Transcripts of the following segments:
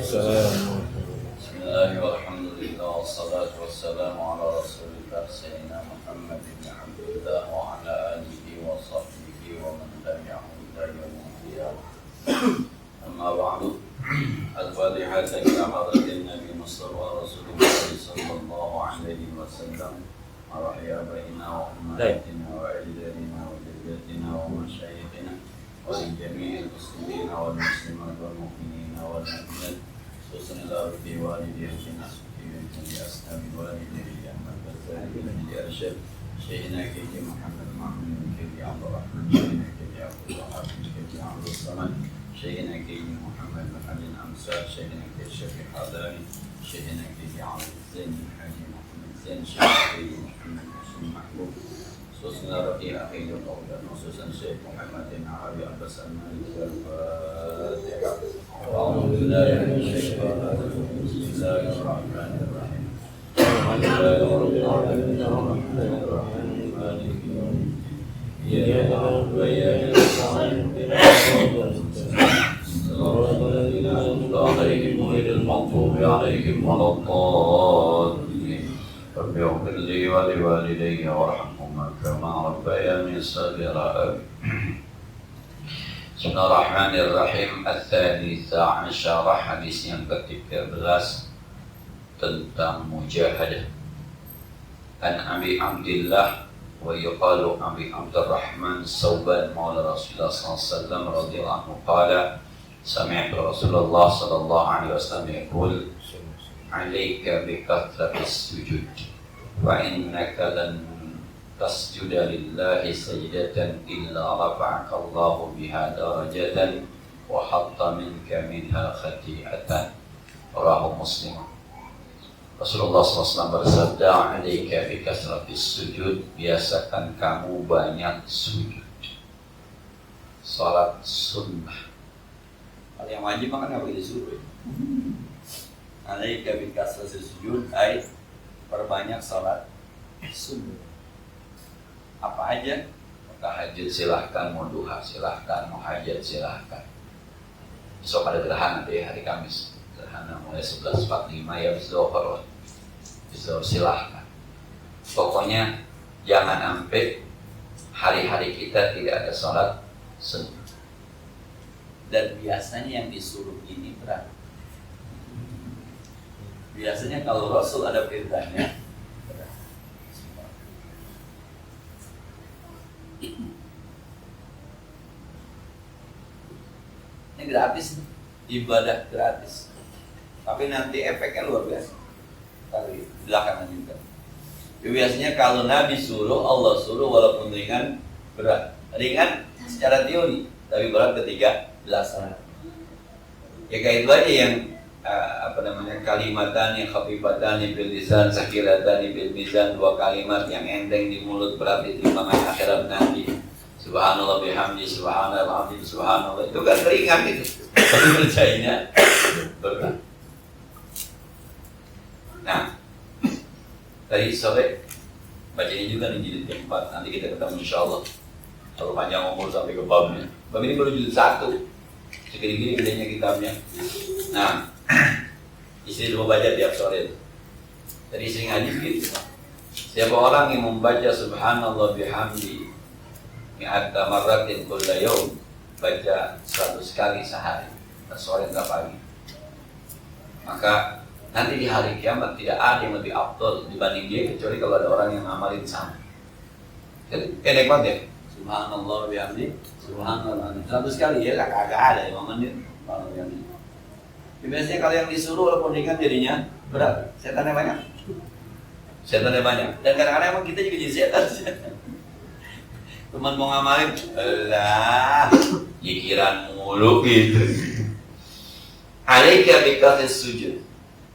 Bismillahirrahmanirrahim. Alhamdulillah wassalatu wassalamu ala Rasulillah sayyidina Muhammad bin Abdullah wa ala alihi wa sahbihi wa man tabi'ahum ila yaumil qiyamah. Amma ba'du. Al-Fatihah ila hadratin Nabi Mustafa Rasulullah sallallahu alaihi wasallam. Marhabaina wa ummatina wa ajdadina wa jaddatina wa masyayikhina wa li jami'il muslimin wal muslimat wal mu'minin wal mu'minat. Khususnya dari walidayhi nasibin di ashabi walidayhi Ahmad Ghazali di Arsyad Syekhina Kiai Muhammad Ma'mun Kiai Abdul Rahman Syekhina Kiai Abdul Wahab Kiai Abdul Samad Syekhina Kiai Muhammad Muhammad Amsar Syekhina Kiai Syafiq Hadani Syekhina Kiai Abdul Zain Haji Muhammad Zain Syekhina Kiai Muhammad Hashim Mahbub khususnya Rafi Akhirul Awdan khususnya Syekh Muhammad bin Arabi Abbas Al-Maliki Al-Fatihah. أعوذ بالله من الشيطان الرجيم بسم الله الرحمن الرحيم الحمد لله رب العالمين الرحمن الرحيم مالك يوم الدين إياك نعبد وإياك نستعين اهدنا الصراط المستقيم صراط الذين أنعمت عليهم غير المغضوب عليهم ولا الضالين رب اغفر لي ولوالدي وارحمهما كما ربياني صغيرا. Bismillahirrahmanirrahim. Al-Thalitha Asyara, hadis yang ke-13 tentang mujahadah. An Abi Abdillah wa yuqalu Abi Abdurrahman Sauban maula Rasulullah sallallahu alaihi wasallam radhiyallahu anhu qala sami'tu Rasulullah sallallahu alaihi wasallam yaqul 'alaika bi kathratis sujud wa innaka lan tasjuda lillahi sajdatan illa rafa'aka Allahu biha darajatan wa hatta minka minha khati'atan. Rawahu Muslim. Rasulullah SAW bersabda, alaika bi kasratis sujud, biasakan kamu banyak sujud. Salat sunnah. Hal yang wajib makan apa disuruh. Alaika bi kasratis sujud, ay perbanyak salat sunnah. Apa aja? Mau tahajud silahkan, mau duha silahkan, mau hajat silahkan. Besok ada gerhana deh hari Kamis. Gerhana mulai 11.45 ya Zuhur. Zuhur silahkan. Pokoknya jangan sampai hari-hari kita tidak ada sholat sunnah. Dan biasanya yang disuruh ini berat. Biasanya kalau Rasul ada perintahnya ini gratis, ibadah gratis, tapi nanti efeknya luar biasa. Kali belakangan juga. Biasanya kalau Nabi suruh, Allah suruh, walaupun ringan, berat. Ringan secara teori, tapi berat ketika dilaksanakan. Ya kayak itu aja yang kalimatan yang khafifatani bil lisan sakilatani bil mizan, dua kalimat yang enteng di mulut berat di timbangan akhirat nanti. Subhanallah bihamdi, subhanallah azim, subhanallah. Itu kan ringan gitu. Tapi kerjanya berat. Nah, tadi sore baca ini juga nih jilid keempat. Nanti kita ketemu insyaallah. Kalau panjang umur sampai ke babnya. Bab ini baru jilid 1. Segini-gini gedenya kitabnya. Nah, istri dulu baca tiap sore. Jadi sering hadis gitu. Siapa orang yang membaca subhanallah bihamdi mi'atta marratin kulla yaum, baca 100 kali sehari, sore dan pagi, maka nanti di hari kiamat tidak ada yang lebih afdal dibanding dia kecuali kalau ada orang yang ngamalin sama. Jadi pendek banget ya. Subhanallah bihamdi, subhanallah 100 kali ya, kagak ada 5 menit. Biasanya kalau yang disuruh walaupun ringan jadinya berat. Setannya banyak. Dan kadang-kadang emang kita juga jadi setan. Teman mau ngamalin, lah, pikiran mulu gitu. Alaika bi kathratis sujud.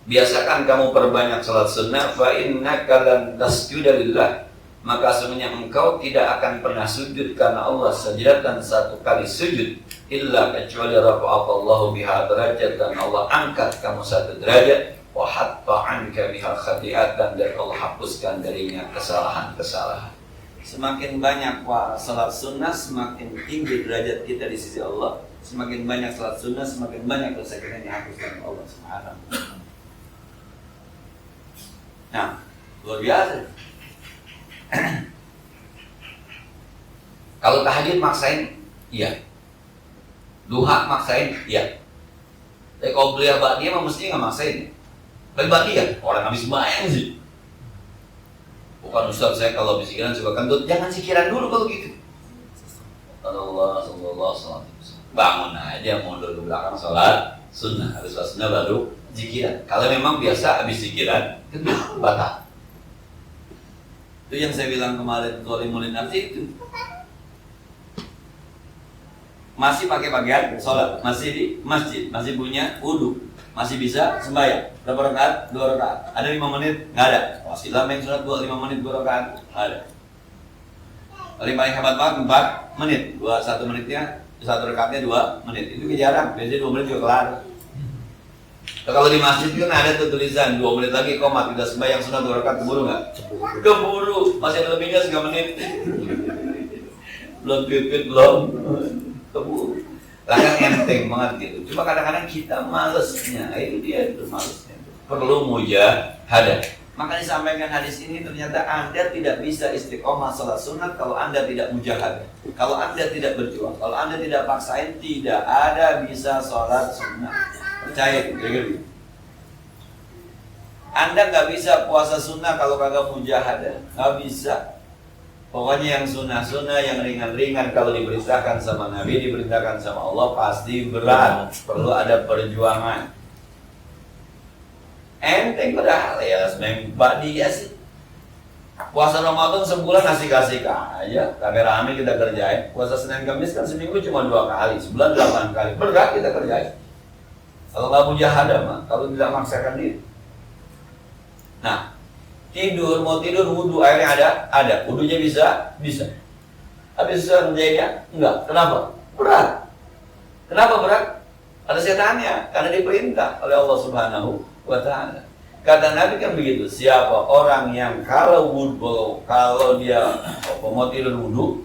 Biasakan kamu perbanyak salat sunnah, fa innaka lan tasjuda lillah. Maka sebenarnya engkau tidak akan pernah sujud karena Allah sajdatan satu kali sujud illa kecuali rafa'aka Allahu biha derajat, dan Allah angkat kamu satu derajat, wa hatta anka biha khati'atan, dan Allah hapuskan darinya kesalahan-kesalahan. Semakin banyak salat sunnah, semakin tinggi derajat kita di sisi Allah. Semakin banyak salat sunnah, semakin banyak dosa kita yang dihapuskan oleh Allah. haram. Nah, luar biasa. Kalau tahajud maksain, iya. Duha maksain, iya. Tapi kalau beliau ba'diyah mah mestinya nggak maksain. Tapi ba'diyah, orang habis bayang sih. Bukan Ustaz, saya kalau bisikiran suka kentut. Jangan sikiran dulu kalau gitu. Allah sallallahu alaihi wasallam. Bangun aja, mundur ke belakang, sholat sunnah. Habis sholat sunnah baru zikiran. Kalau memang biasa habis zikiran, itu batal. Itu yang saya bilang kemarin, Qolimulin nafsi itu. Masih pakai pakaian sholat, masih di masjid, masih punya wudu, masih bisa sembahyang. Berapa rakaat? 2 rakaat. Ada 5 menit? Nggak ada. Wasilah main sholat 5 menit 2 rakaat? Ada. Paling hebat banget 4 menit. 1 menitnya, 1 rakaatnya 2 menit. Itu jarang. Biasanya 2 menit juga kelar. Kalau di masjid kan ada tuh tulisan 2 menit lagi komat, tidak sembahyang sunat 2 rakaat, keburu nggak? Keburu. Masih ada lebihnya 3 menit. Belum tweet belum. Keburu. Lah kan enteng banget gitu. Cuma kadang-kadang kita malesnya, itu dia itu malesnya. Perlu mujahadah. Maka disampaikan hadis ini ternyata Anda tidak bisa istiqomah salat sunat kalau Anda tidak mujahadah. Kalau Anda tidak berjuang, kalau Anda tidak paksain, tidak ada bisa salat sunat. Percaya gitu. Anda nggak bisa puasa sunnah kalau kagak mujahadah, nggak bisa. Pokoknya yang sunnah-sunnah, yang ringan-ringan kalau diperintahkan sama Nabi, diperintahkan sama Allah pasti berat, perlu ada perjuangan. Enteng padahal ya, dia sih. Puasa Ramadan sebulan kasih aja, rame-rame kita kerjain. Puasa Senin Kamis kan seminggu cuma 2 kali, sebulan 8 kali, berat kita kerjain. Kalau nggak mujahadah mah, kalau tidak memaksakan diri. Nah, mau tidur wudu airnya ada, wudunya bisa. Habis susah kerjainnya? Enggak. Kenapa? Berat. Kenapa berat? Ada setannya, karena diperintah oleh Allah Subhanahu wa Ta'ala. Kata Nabi kan begitu, siapa orang yang kalau dia mau tidur wudu,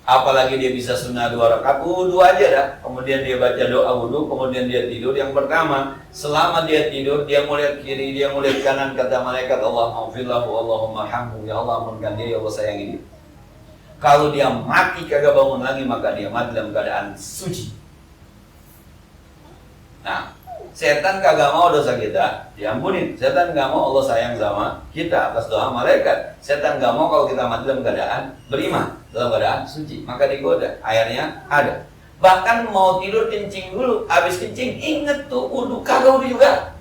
apalagi dia bisa sunnah 2 rakaat, wudu aja dah. Kemudian dia baca doa wudu, kemudian dia tidur. Yang pertama, selama dia tidur, dia mau lihat kiri, dia mau lihat kanan, kata malaikat, Allahumma Allahumma hamhu, ya Allah amunkan dia, ya Allah sayangi dia. Kalau dia mati kagak bangun lagi, maka dia mati dalam keadaan suci. Nah, setan kagak mau dosa kita diampunin. Setan gak mau Allah sayang sama kita atas doa malaikat. Setan gak mau kalau kita mati dalam keadaan beriman, dalam keadaan suci. Maka digoda, airnya ada. Bahkan mau tidur kencing dulu, habis kencing inget tuh wudu, kagak wudu juga.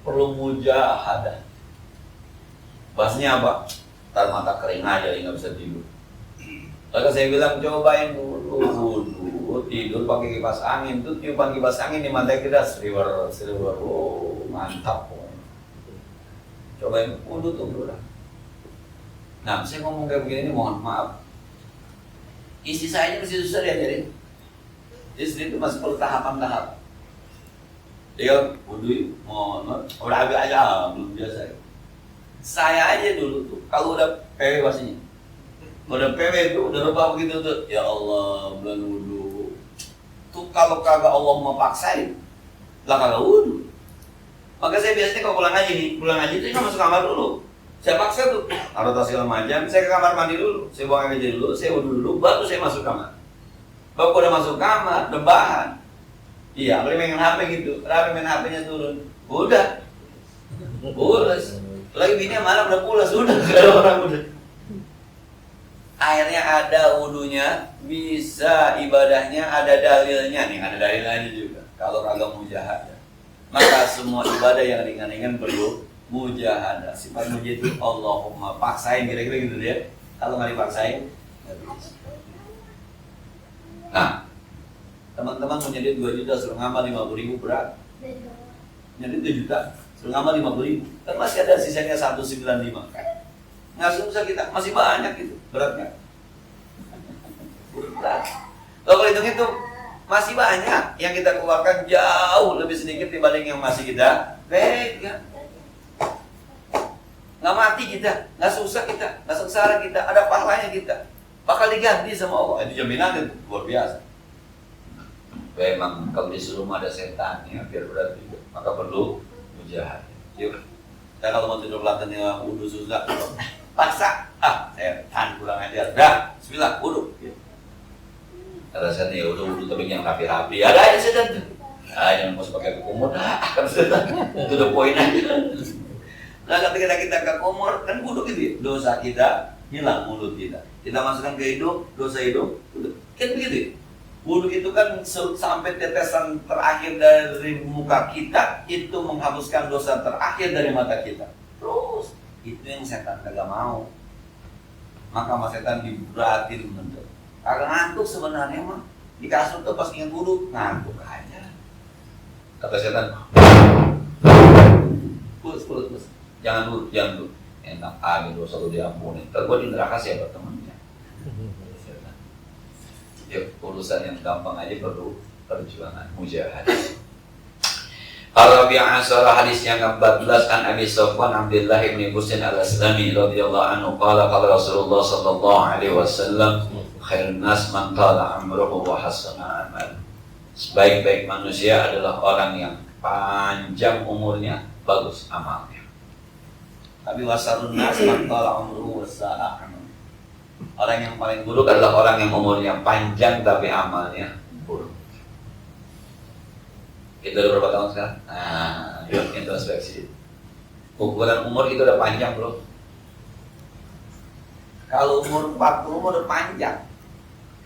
Perlu mujahadah. Bahasnya apa? Ntar mata kering aja, nggak bisa tidur. Lalu saya bilang cobain dulu wudu, tidur pakai kipas angin, tuh tiupan kipas angin di mata kita seriwer, oh mantap. Cobain wudu tuh dulu. Nah, saya ngomong kayak begini ini mohon maaf. Istri saya masih susah diajarin. Istri itu masih perlu tahapan-tahap. Dia wudu mau udah agak aja belum biasa. Saya aja dulu tuh kalau udah PW pastinya. Udah PW itu udah lupa begitu tuh. Ya Allah, bulan wudu. Tuh kalau kagak Allah mau paksain, lah kagak wudu. Maka saya biasanya kalau pulang ngaji itu kan masuk kamar dulu. Saya paksa tuh, taruh tas segala macam, saya ke kamar mandi dulu, saya buang air kecil dulu, saya wudu dulu, baru saya masuk kamar. Baru udah masuk kamar, rebahan. Iya, boleh main HP gitu, main HP-nya turun. Udah, pulas. Lagi bini malam udah pulas, udah kalau orang udah. Airnya ada, wudunya bisa, ibadahnya ada dalilnya nih, ada dalilnya juga. Kalau kagak mujahadah, maka semua ibadah yang ringan-ringan perlu mujahadah. Sifat mujahadah itu Allahumma paksain, kira-kira gitu dia. Kalau nggak dipaksain, nggak bisa. Nah, teman-teman mau nyedit 2 juta suruh ngamal 50.000 berat. Nyedit 2 juta suruh ngamal 50.000, kan masih ada sisanya 195. Nggak susah kita, masih banyak gitu beratnya. Berat. Kalau hitung-hitung masih banyak yang kita keluarkan jauh lebih sedikit dibanding yang masih kita pegang. Nggak mati kita, nggak susah kita, nggak sengsara kita, ada pahalanya kita, bakal diganti sama Allah. Itu jaminan itu luar biasa. Memang kalau di rumah ada setan ya, biar berat juga. Maka perlu mujahadah. Yuk. Saya kalau mau tidur belakangnya wudhu susah, paksa. Saya tahan kurang ajar. Dah, bismillah, wudhu. Rasanya ya udah wudhu tapi yang rapi-rapi. Ada aja setan tuh. Jangan mau pakai kumur. Kan setan. Itu udah poin aja. Nah, ketika kita ke kumur, kan wudhu gitu ya. Dosa kita hilang, mulut kita. Kita masukkan ke hidung, dosa hidung. Kan begitu ya. Wudhu itu kan sampai tetesan terakhir dari muka kita, itu menghapuskan dosa terakhir dari mata kita. Terus, itu yang setan kagak mau. Maka sama setan diberatin bentuk. Kagak ngantuk sebenarnya mah. Di kasur tuh pas ingat wudhu, ngantuk aja. Kata setan, Pus. Jangan dulu. Enak aja dosa lu diampuni. Terbuat di neraka siapa temannya? Ya, urusan yang gampang aja perlu perjuangan, mujahadah. Al-Rabi'ah Asara hadis yang ke-14 an Abi Sufyan Abdullah bin Husain al-Aslami radhiyallahu anhu qala Rasulullah sallallahu alaihi wasallam khairun nas man tala amruhu wa hasana amal. Sebaik-baik manusia adalah orang yang panjang umurnya, bagus amalnya. Tapi wasarun nas man tala amruhu wa sa'a amal. Orang yang paling buruk adalah orang yang umurnya panjang tapi amalnya buruk. Kita udah berapa tahun sekarang? Yuk introspeksi. Ukuran umur itu udah panjang bro. Kalau umur 40 udah panjang.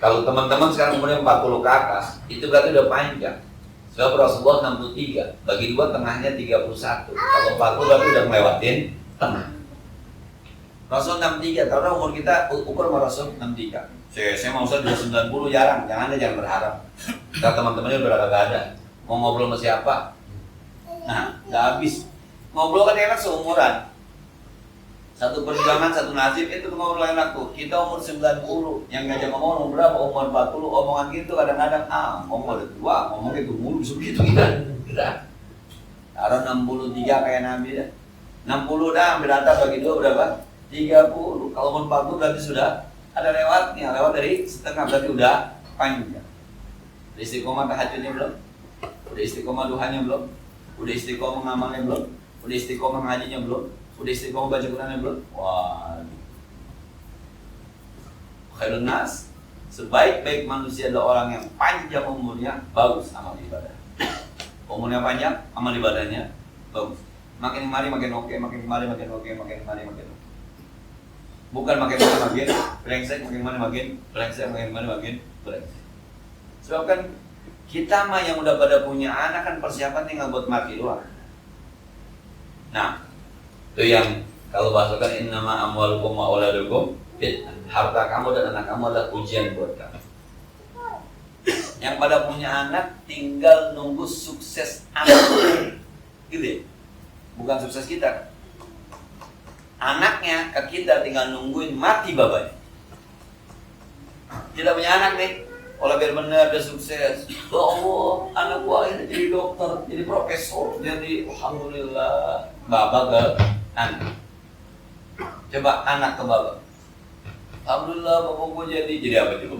Kalau teman-teman sekarang umurnya 40 ke atas, itu berarti udah panjang. Sebab Rasulullah 63, bagi dua tengahnya 31. Kalau 40 berarti udah melewatin tengah. Rasul 63, karena umur kita ukur sama Rasul 63. Saya mau usah 90 jarang, jangan berharap. Kita teman-temannya udah gak ada. Mau ngobrol sama siapa? Nah, gak habis. Ngobrol kan enak seumuran. Satu perjuangan, satu nasib, itu ngobrol enak tuh. Kita umur 90, yang ngajak ngomong umur berapa? Umur 40, omongan gitu kadang-kadang ngomong udah tua, ngomong gitu mulu, begitu kita. Taruh 63 kayak Nabi dah. 60 dah, ambil rata bagi dua berapa? 30. Kalau umur 40 berarti sudah ada lewatnya, lewat dari setengah berarti udah panjang. Udah istiqomah tahajudnya belum? Udah istiqomah duhanya belum? Udah istiqomah ngamalnya belum? Udah istiqomah ngajinya belum? Udah istiqomah baca Qurannya belum? Wah. Khairun nas, sebaik-baik manusia adalah orang yang panjang umurnya, bagus amal ibadah. Umurnya panjang, amal ibadahnya bagus. Makin kemari makin oke, makin kemari makin oke, makin kemari makin oke. Bukan makin brengsek, makin kemari makin brengsek, makin kemari makin brengsek. Sebab kan kita mah yang udah pada punya anak kan persiapan tinggal buat mati doang. Nah, itu yang kalau bahasakan innama amwalukum wa auladukum fitnah. Harta kamu dan anak kamu adalah ujian buat kamu. Yang pada punya anak tinggal nunggu sukses anak. Gitu ya? Bukan sukses kita. Anaknya ke kita tinggal nungguin mati bapaknya. Kita punya anak nih, kalau biar benar dia sukses. Ya Allah, anak gua akhirnya jadi dokter, jadi profesor, jadi alhamdulillah. Bapak ke anak. Coba anak ke bapak. Alhamdulillah bapak gua jadi apa coba?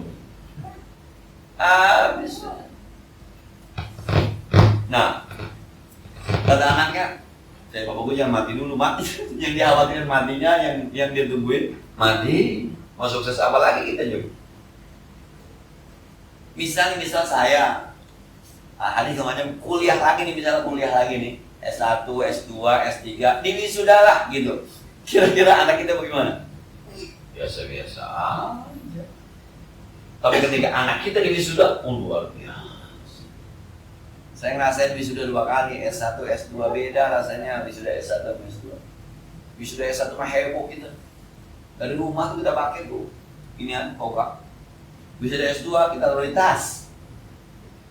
Habis. Nah, kata anaknya, saya bapak gue jangan mati dulu, mati. Yang dia khawatir matinya, yang dia tungguin mati. Mau sukses apa lagi kita juga? Misal saya hari semacam kuliah lagi nih, misalnya kuliah lagi nih, S1, S2, S3, di wisuda lah gitu. Kira-kira anak kita bagaimana? Biasa-biasa aja. Tapi ketika anak kita di wisuda, luar biasa. Saya ngerasain wisuda 2 kali, S1, S2 beda rasanya wisuda S1 dan S2. Wisuda S1 mah heboh kita. Dari rumah tuh kita pakai tuh inian kokak. Wisuda S2 kita taruh di tas.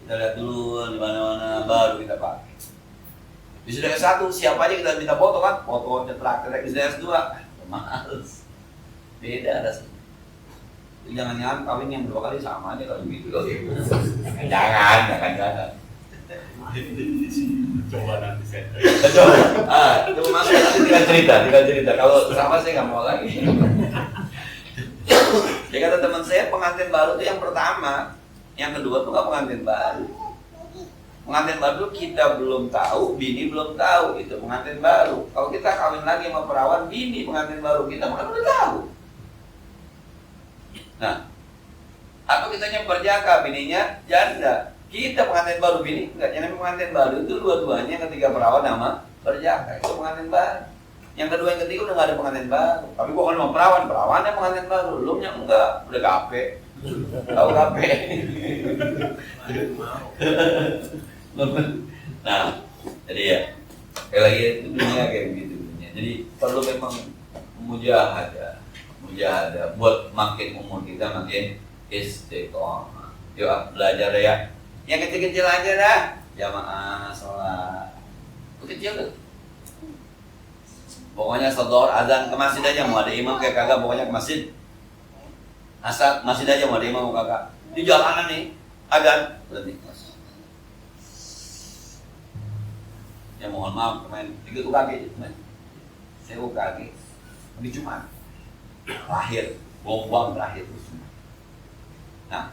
Kita lihat dulu di mana-mana baru kita pakai. Wisuda S1 siapa aja kita minta foto kan? Foto cetak. Wisuda S2 males. Beda rasanya. Jangan kawin yang 2 kali sama aja kalau begitu. Jangan. Coba nanti saya Coba masuk nanti tinggal cerita. Kalau sama saya nggak mau lagi. Ya kata teman saya pengantin baru itu yang pertama, yang kedua tuh nggak pengantin baru. Pengantin baru kita belum tahu, bini belum tahu, itu pengantin baru. Kalau kita kawin lagi sama perawan, bini pengantin baru, kita mana udah tahu. Nah, atau kitanya berjaka, bininya janda. Kita pengantin baru, bini enggak. Yang namanya pengantin baru itu dua-duanya, ketiga perawan sama berjaka, itu pengantin baru. Yang kedua, yang ketiga udah nggak ada pengantin baru. Tapi gua kalau mau perawannya pengantin baru, belumnya enggak, udah gape. Tahu gape. Nah, jadi ya, kayak lagi itu dunia kayak gitu dunia. Jadi perlu memang mujahadah buat makin umur kita makin istiqomah. Yuk belajar ya. Yang kecil-kecil aja dah. Jamaah sholat. Itu kecil tuh. Pokoknya sodor azan ke masjid aja, mau ada imam kayak kagak, pokoknya ke masjid. Asal masjid aja, mau ada imam mau kagak. Di jalanan nih, azan berhenti. Ya mohon maaf kemarin, itu UKG kemarin. Saya UKG di Jumat. Terakhir, bombang terakhir itu semua. Nah,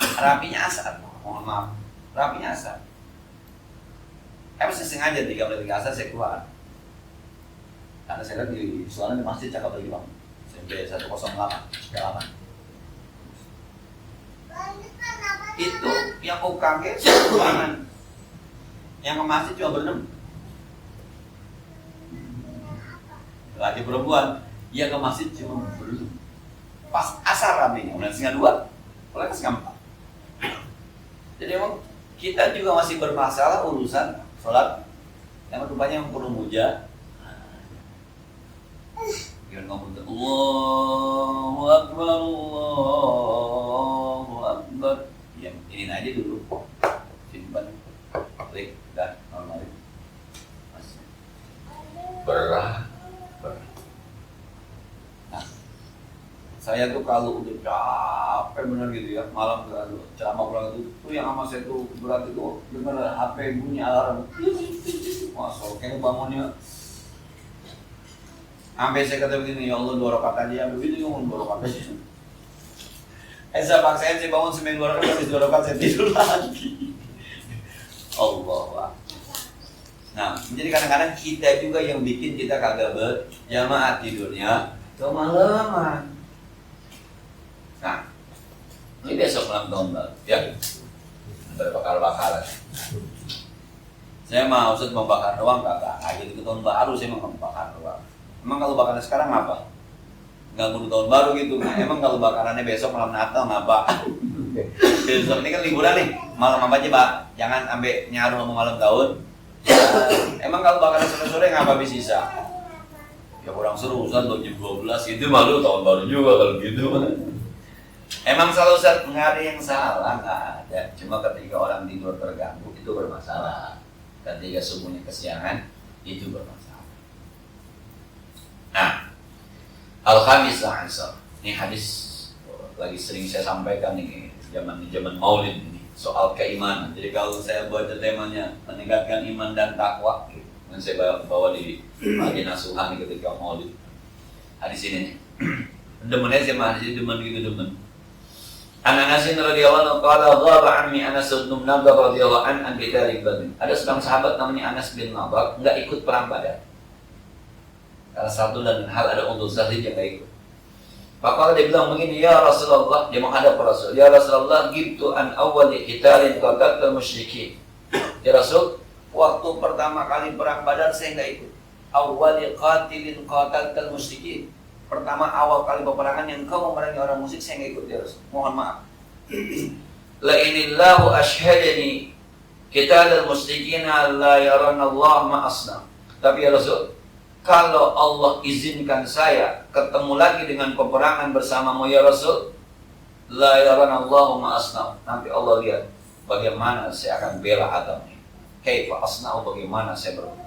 rapinya asar, mohon maaf, rapinya asar. Saya sengaja 3 menit asar saya keluar. Karena saya lihat di suara di masjid cakap lagi bang. SMP 108, Cikalaman. Itu yang UKG ruangan. Yang ke masjid cuma berenam. Lagi perempuan, yang ke masjid cuma berenam. Pas asar ramenya, mulai 1:30, mulai 1:30. Jadi emang kita juga masih bermasalah urusan sholat yang rupanya yang perlu muja. Jangan ngomong Allahu Akbar, Allahu Akbar. Ya, ini aja dulu. Simpan. Klik dan normal. Berat. Nah, saya tuh kalau udah capek bener gitu ya, malam kalau ceramah pulang itu tuh yang sama saya tuh berat itu denger HP bunyi alarm. Masuk kayak bangunnya. Sampai saya kata begini, ya Allah 2 rakaat aja, begitu ngomong 2 rakaat aja. Saya paksain saya bangun seminggu 2 rakaat, habis 2 rakaat saya tidur lagi. Allah. Nah, jadi kadang-kadang kita juga yang bikin kita kagak berjamaah tidurnya kemalaman. Nah, ini besok malam tahun baru, ya. Berbakar-bakaran. Saya mau Ustaz membakar doang kagak. Aja itu tahun baru saya mau membakar doang. Emang kalau bakarannya sekarang apa? Nggak butuh tahun baru gitu. Nah, emang kalau bakarannya besok malam Natal ngapa? Besok ini kan liburan nih, malam apa aja Pak? Jangan sampai nyaru sama malam tahun. Emang kalau bakaran sore-sore ngapa bisa sisa? Ya kurang seru Ustaz jam 12 itu malu tahun baru juga kalau gitu. Emang selalu Ustaz nggak ada yang salah, nggak ada. Cuma ketika orang tidur terganggu itu bermasalah. Ketika subuhnya kesiangan itu bermasalah. Nah, Al-Khamisah Ansar. Ini hadis lagi sering saya sampaikan nih zaman Maulid ini soal keimanan. Jadi kalau saya baca temanya meningkatkan iman dan takwa, yang saya bawa di bagian asuhan ketika Maulid. Hadis ini, demennya saya hadis demen gitu demen. Anas radhiyallahu anhu qala dhaba ammi Anas bin Nadar radhiyallahu an qitali Badr. Ada seorang sahabat namanya Anas bin Nadar enggak ikut perang Badar. Salah satu dan hal ada untuk zahid yang gak ikut. Maka dia bilang begini, ya Rasulullah, dia menghadap Rasul, ya Rasulullah, gitu an awwali qitalin qatatal musyrikin. Ya Rasul, waktu pertama kali perang Badar saya gak ikut. Awwali qatilin qatatal musyrikin. Pertama awal kali peperangan yang kau memerangi orang musyrik saya gak ikut ya Rasul. Mohon maaf. La inillahu ashhadani qitalal musyrikin la yarana Allah ma asna. Tapi ya Rasul, kalau Allah izinkan saya ketemu lagi dengan peperangan bersamamu ya Rasul, la yaranallahu ma asna'u. Nanti Allah lihat bagaimana saya akan bela agama ini. Kaifa asna'u, bagaimana saya berbuat.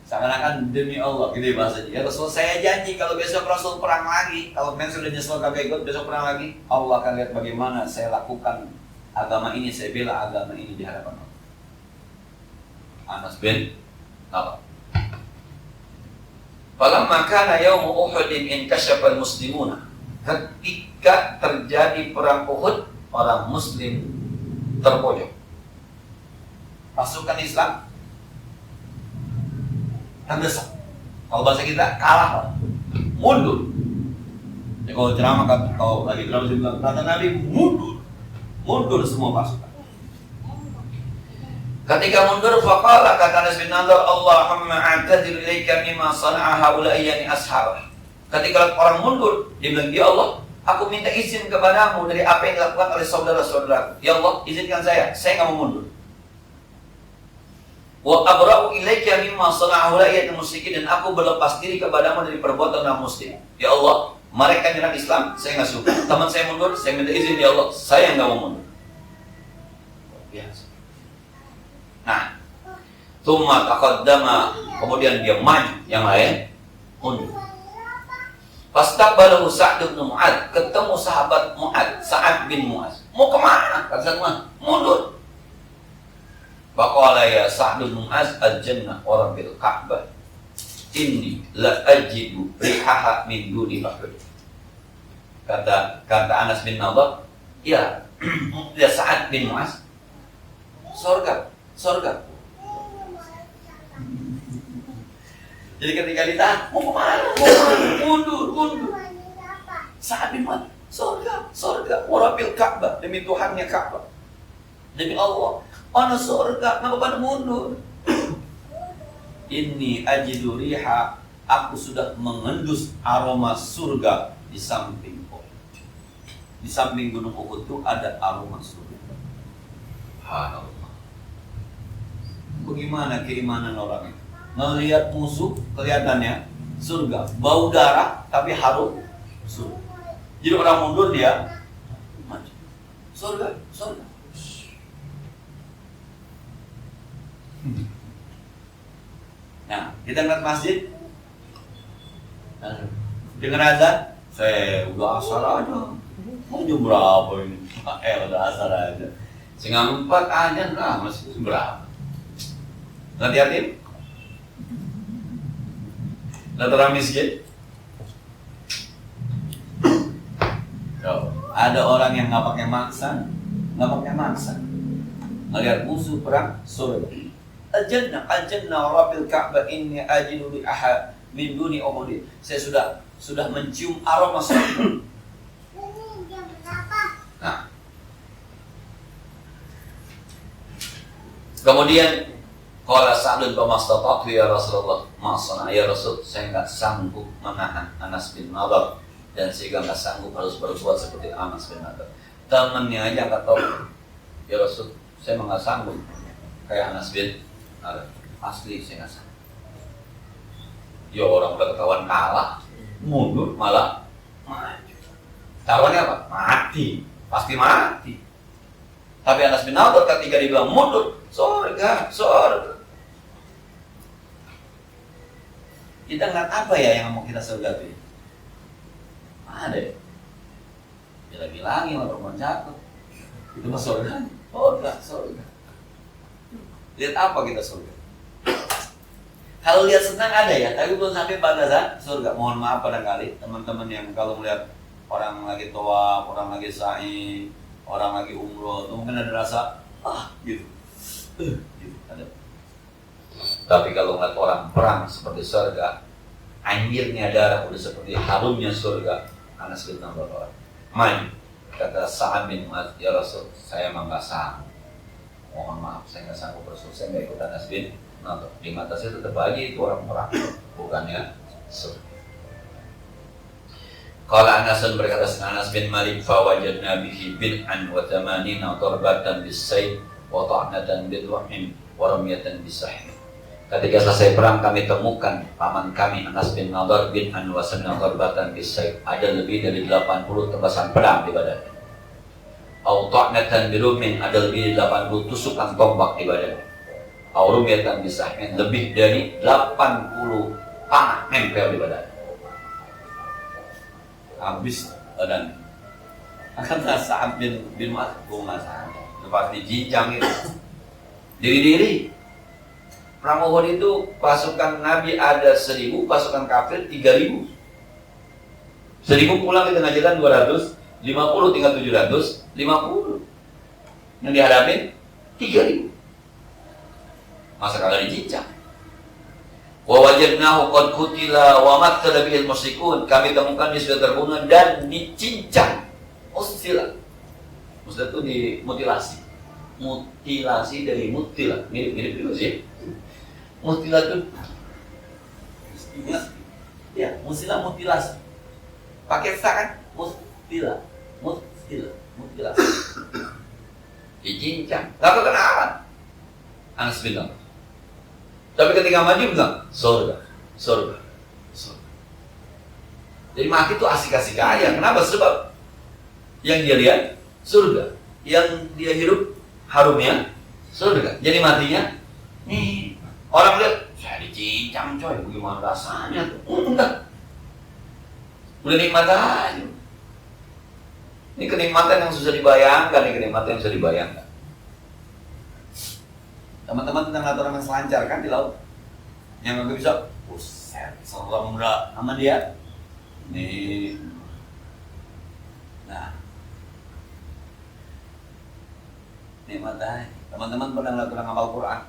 Seakan-akan demi Allah, gitu bahasanya. Ya Rasul, saya janji kalau besok Rasul perang lagi, kalau men sudah nyesel kagak ikut, besok perang lagi, Allah akan lihat bagaimana saya lakukan agama ini, saya bela agama ini di hadapan Allah. Anas bin Nadar. Falamma kana yaum Uhud inkashafa al-muslimuna. Ketika terjadi perang Uhud, orang muslim terpojok. pasukan Islam terdesak. Kalau bahasa kita kalah, mundur. Ya, kalau ceramah kalau lagi ceramah dia bilang kata Nabi mundur semua pasukan. Ketika mundur, faqala, kata Anas bin Nadhr, Allahumma a'tadzir ilaika mimma sana'a haula'i yani ashabah. Ketika orang mundur, dia bilang, ya Allah, aku minta izin kepadamu dari apa yang dilakukan oleh saudara-saudara. Ya Allah, izinkan saya nggak mau mundur. Wa abra'u ilaika mimma sana'a haula'i yani musyrikin, dan aku berlepas diri kepadamu dari perbuatan orang musyrik. Ya Allah, mereka nyerang Islam, saya nggak suka. Teman saya mundur, saya minta izin, ya Allah, saya nggak mau mundur. Biasa. Nah, tsumma taqaddama, kemudian dia maju, yang lain mundur. Fastaqbalahu Sa'd bin Mu'adz, ketemu sahabat Mu'adz, Sa'ad bin Mu'adz. Mau kemana? Kata Sa'ad, mundur. Faqala ya Sa'd bin Mu'adz, al-jannah wa rabbil Ka'bah, inni la ajidu rihaha min duni Uhud. Kata Anas bin Nadhr, ya Sa'ad bin Mu'adz, surga. Jadi ketika ditahan, mau kemana? Mundur. Sa'ad bin Mu'adz, surga. Warabil Ka'bah, demi Tuhannya Ka'bah. Demi Allah, ana surga, kenapa pada mundur? Inni ajidu riha, aku sudah mengendus aroma surga di samping Uhud. Di samping gunung Uhud itu ada aroma surga. Subhanallah. Bagaimana keimanan orang itu? Melihat musuh kelihatannya surga, bau darah tapi harum surga. Jadi orang mundur dia maju. Surga. Nah, kita ngeliat masjid, dengar azan, saya udah asar aja. Mau jam berapa ini? Udah asar aja. Setengah 4 azan lah, masih jam berapa? Hati-hati. Lihat orang miskin. Ada orang yang nggak pakai maksa. Ngelihat musuh perang surga. Al-jannah rabbil Ka'bah, inni ajidu bi ahad min duni Uhud. Saya sudah mencium aroma surga. Nah. Kemudian qala Sa'dun wa mastata'tu ya Rasulullah, ma'asana ya Rasul, saya enggak sanggup menahan Anas bin Nadhr, dan saya enggak sanggup harus berbuat seperti Anas bin Nadhr. Temannya aja enggak tahu. Ya Rasul, saya enggak sanggup kayak Anas bin Nadhr. Asli saya enggak sanggup. Ya orang udah ketahuan kalah, mundur malah maju. Taruhannya apa? Mati. Pasti mati. Tapi Anas bin Nadhr ketika dibilang mundur, surga. Kita ngeliat apa ya yang mau kita surga itu? Ada ya? Bila-bilangin orang jatuh. Itu mah surga. Surga. Lihat apa kita surga? Kalau lihat senang ada ya, tapi belum sampai batasan surga. Mohon maaf barangkali teman-teman yang kalau melihat orang lagi tawaf, orang lagi sa'i, orang lagi umroh, mungkin ada rasa gitu ada. Tapi kalau ngeliat orang perang seperti surga, anjirnya darah udah seperti harumnya surga, Anas bin Nadhr maju. Kata Sa'ad bin Mu'adz, ya Rasul, saya emang gak sanggup. Mohon maaf, saya gak sanggup Rasul, saya gak ikut Anas bin Nadhr. Di mata saya tetap aja itu orang perang, bukannya surga. Kalau Anasun berkata, Anas bin Malik, fawajadna bihi bid'an wa thamanina darbatan bis-sayf wa ta'natan bil-wahim wa ramyatan bis-sahih. Ketika selesai perang kami temukan paman kami Anas bin Nadhr bid'an wa thamanina darbatan bis-sayf, ada lebih dari 80 tebasan pedang di badannya. Au ta'natan bil-wahim, ada lebih dari 80 tusukan tombak di badannya. Au ramyatan bis-sahih, lebih dari 80 panah nempel di badannya. Habis dan akan Sa'ad bin Mu'adz masalah lepas dijinjang itu diri perang Uhud itu pasukan Nabi ada 1000, pasukan kafir 3000. 1000 pulang di tengah jalan 250, tinggal 750 yang dihadapin 3000. Masa kagak dicincang? Wa wajadnahu qad qutila wa mattala bihil musyrikun. Kami temukan dia sudah terbunuh dan dicincang. Ustila. Maksudnya itu dimutilasi. Mutilasi dari mutila. Mirip-mirip juga sih. Mutila itu ya, mutilasi. Pakai sa kan? Mutilasi. Dicincang. Lalu kenapa? Anas bilang. Tapi ketika mati bilang surga. Jadi mati itu asik-asik aja. Kenapa? Sebab yang dia lihat surga, yang dia hidup harumnya surga. Jadi matinya nih orang lihat saya dicincang coy, bagaimana rasanya tuh? Enggak. Udah nikmat aja. Ini kenikmatan yang susah dibayangkan, Teman-teman tentang aturan yang selancar kan di laut. Yang nggak bisa, buset, serem udah sama dia. Nih. Nah. Nikmat aja. Teman-teman pernah ngeliat orang ngapal Quran?